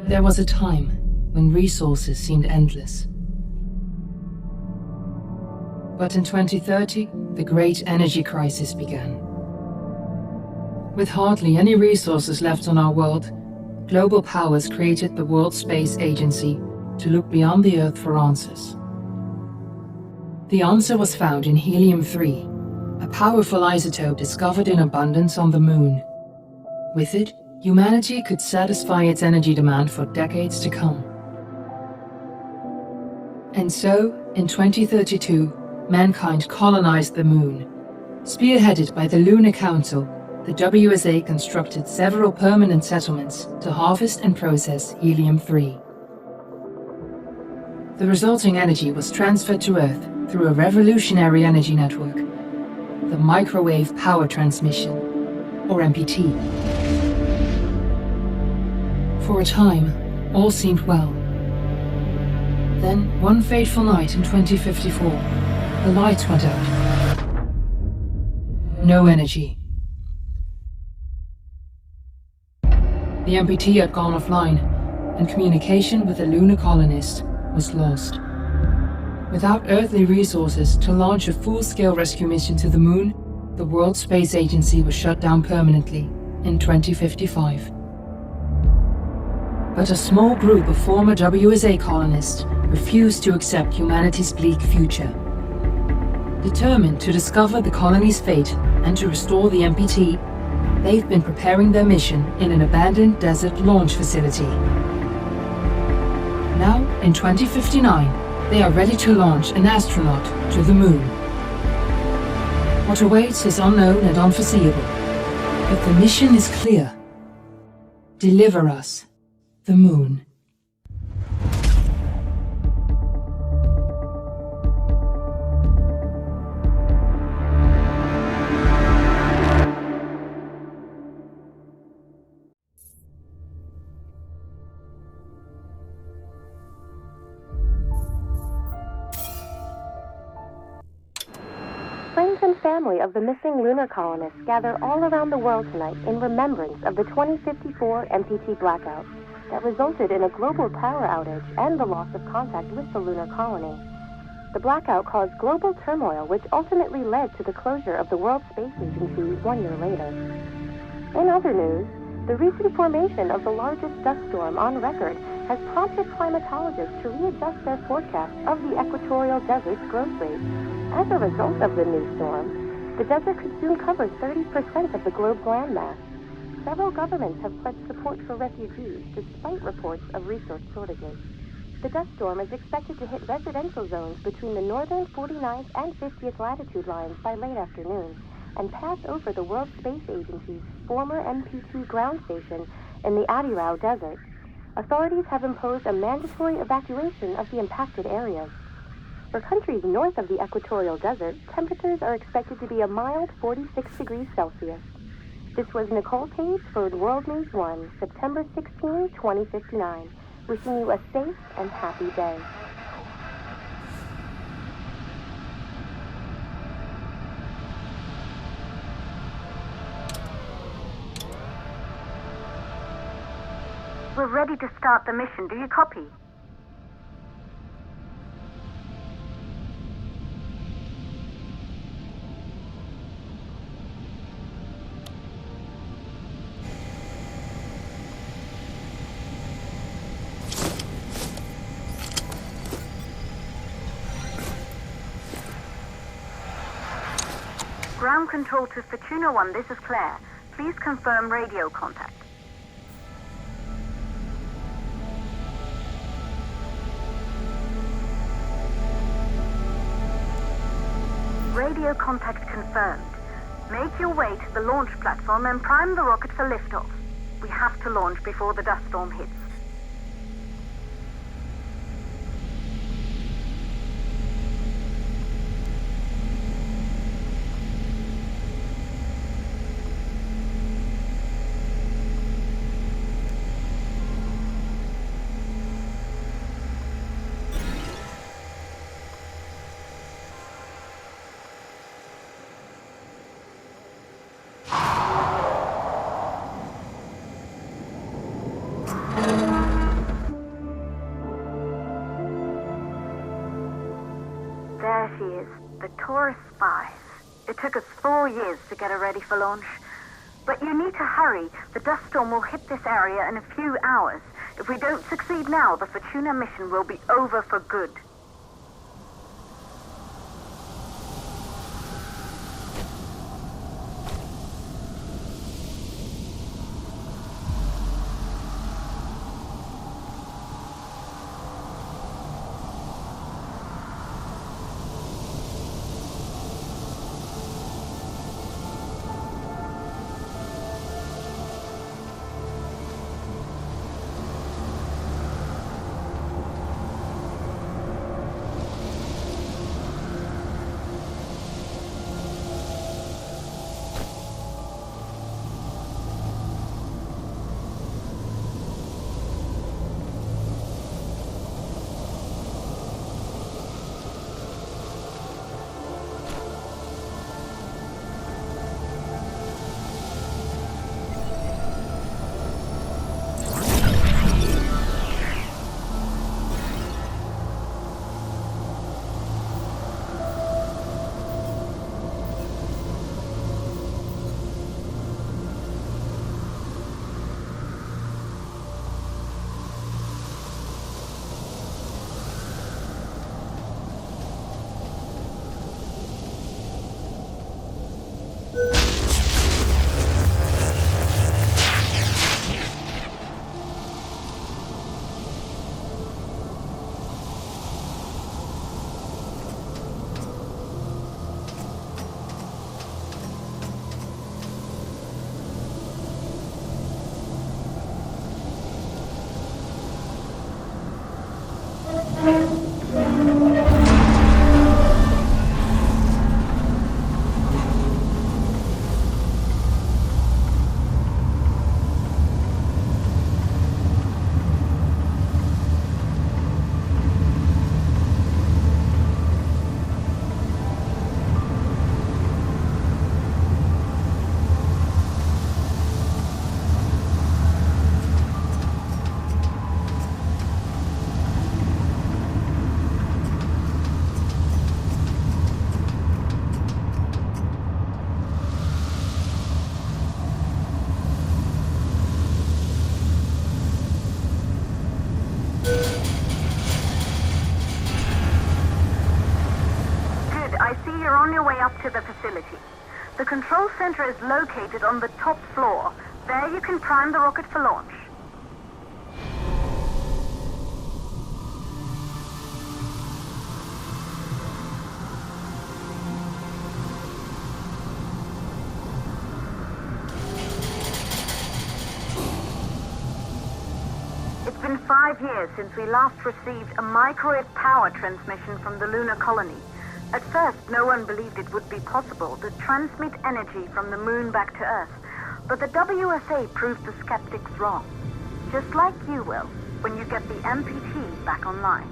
There was a time when resources seemed endless. But in 2030, the great energy crisis began. With hardly any resources left on our world, global powers created the World Space Agency to look beyond the Earth for answers. The answer was found in helium-3, a powerful isotope discovered in abundance on the Moon. With it, humanity could satisfy its energy demand for decades to come. And so, in 2032, mankind colonized the Moon. Spearheaded by the Lunar Council, the WSA constructed several permanent settlements to harvest and process helium-3. The resulting energy was transferred to Earth through a revolutionary energy network, the Microwave Power Transmission, or MPT. For a time, all seemed well. Then, one fateful night in 2054, the lights went out. No energy. The MPT had gone offline, and communication with the lunar colonist was lost. Without earthly resources to launch a full-scale rescue mission to the Moon, the World Space Agency was shut down permanently in 2055. But a small group of former WSA colonists refused to accept humanity's bleak future. Determined to discover the colony's fate and to restore the MPT, they've been preparing their mission in an abandoned desert launch facility. Now, in 2059, they are ready to launch an astronaut to the Moon. What awaits is unknown and unforeseeable, but the mission is clear. Deliver us the Moon. Friends and family of the missing lunar colonists gather all around the world tonight in remembrance of the 2054 MPT blackout that resulted in a global power outage and the loss of contact with the lunar colony. The blackout caused global turmoil, which ultimately led to the closure of the World Space Agency 1 year later. In other news, the recent formation of the largest dust storm on record has prompted climatologists to readjust their forecast of the equatorial desert's growth rate. As a result of the new storm, the desert could soon cover 30% of the globe's landmass. Several governments have pledged support for refugees despite reports of resource shortages. The dust storm is expected to hit residential zones between the northern 49th and 50th latitude lines by late afternoon and pass over the World Space Agency's former MPT ground station in the Adirau Desert. Authorities have imposed a mandatory evacuation of the impacted areas. For countries north of the equatorial desert, temperatures are expected to be a mild 46 degrees Celsius. This was Nicole Page for World News 1, September 16, 2059. Wishing you a safe and happy day. We're ready to start the mission. Do you copy? Ground control to Fortuna 1, this is Claire. Please confirm radio contact. Radio contact confirmed. Make your way to the launch platform and prime the rocket for liftoff. We have to launch before the dust storm hits. the tourist spies. It took us 4 years to get it ready for launch. But you need to hurry. The dust storm will hit this area in a few hours. If we don't succeed now, the Fortuna mission will be over for good. To the facility. The control center is located on the top floor. There you can prime the rocket for launch. It's been 5 years since we last received a microwave power transmission from the lunar colony. At first, no one believed it would be possible to transmit energy from the moon back to Earth, but the WSA proved the skeptics wrong. Just like you will, when you get the MPT back online.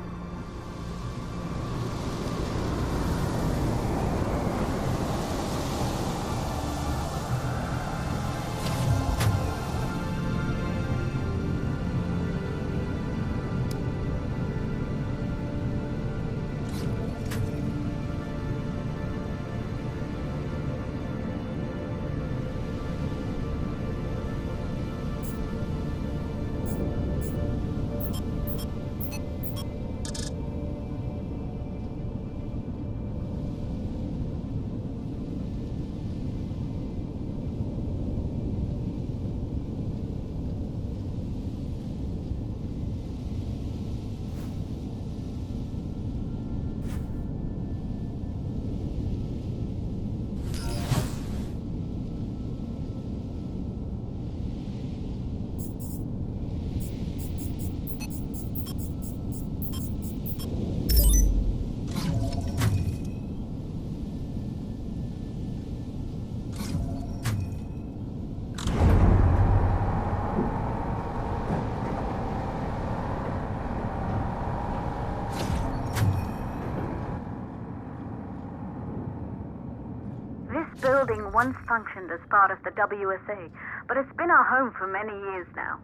Building once functioned as part of the WSA, but it's been our home for many years now.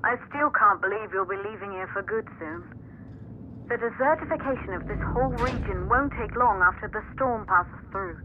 I still can't believe you'll be leaving here for good soon. The desertification of this whole region won't take long after the storm passes through.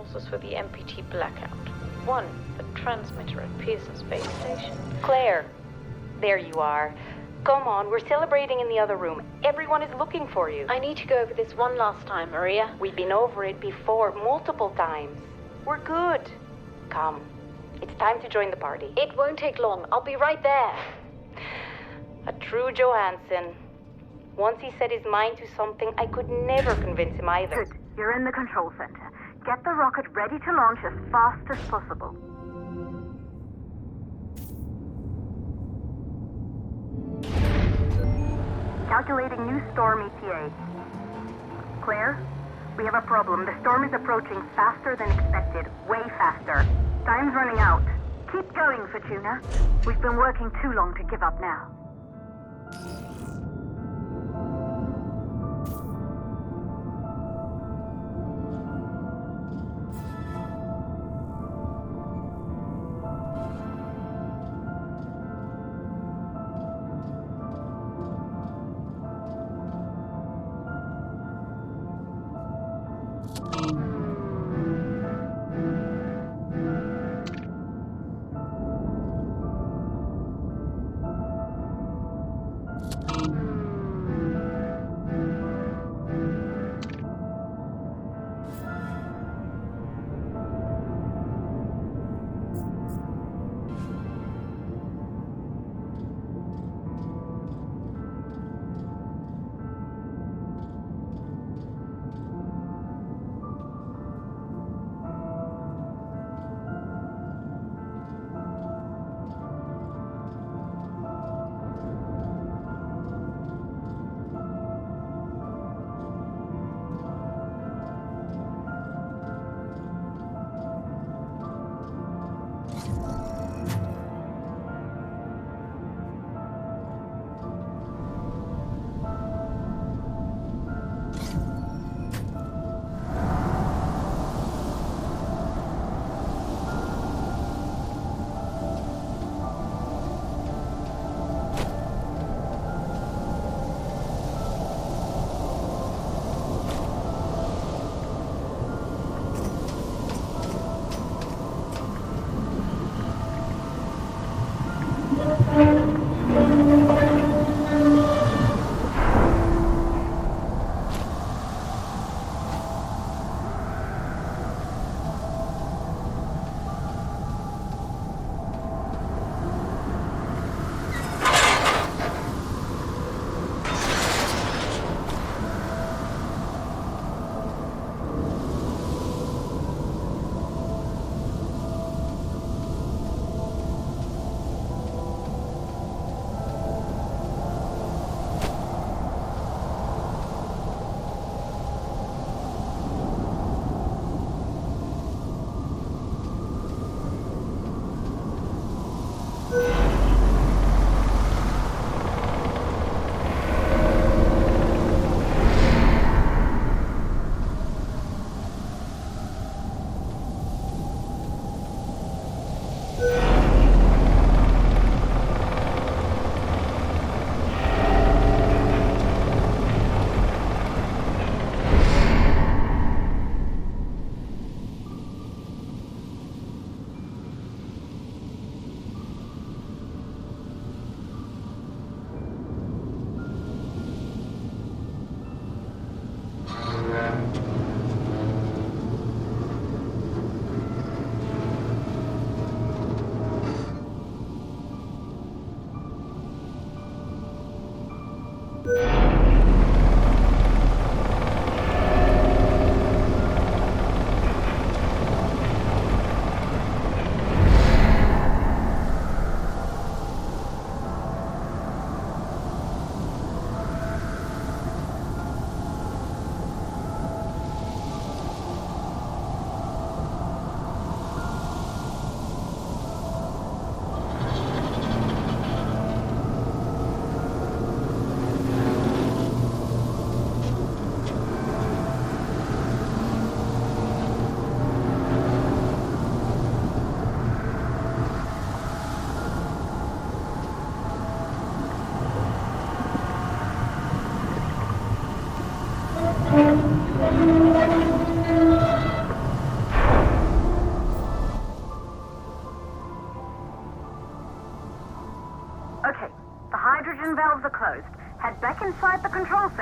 Causes for the MPT blackout. 1, the transmitter at Pearson Space Station. Claire, there you are. Come on, we're celebrating in the other room. Everyone is looking for you. I need to go over this one last time, Maria. We've been over it before, multiple times. We're good. Come, it's time to join the party. It won't take long. I'll be right there. A true Johansson. Once he set his mind to something, I could never convince him either. Good. You're in the control center. Get the rocket ready to launch as fast as possible. Calculating new storm ETA. Claire, we have a problem. The storm is approaching faster than expected. Way faster. Time's running out. Keep going, Fortuna. We've been working too long to give up now.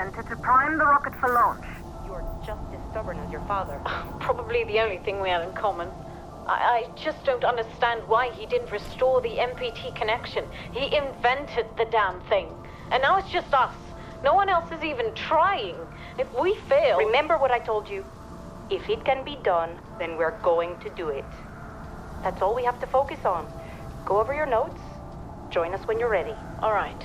center to prime the rocket for launch. You're just as stubborn as your father. Probably the only thing we have in common. I just don't understand why he didn't restore the MPT connection. He invented the damn thing. And now it's just us. No one else is even trying. If we fail... Remember what I told you. If it can be done, then we're going to do it. That's all we have to focus on. Go over your notes. Join us when you're ready. All right.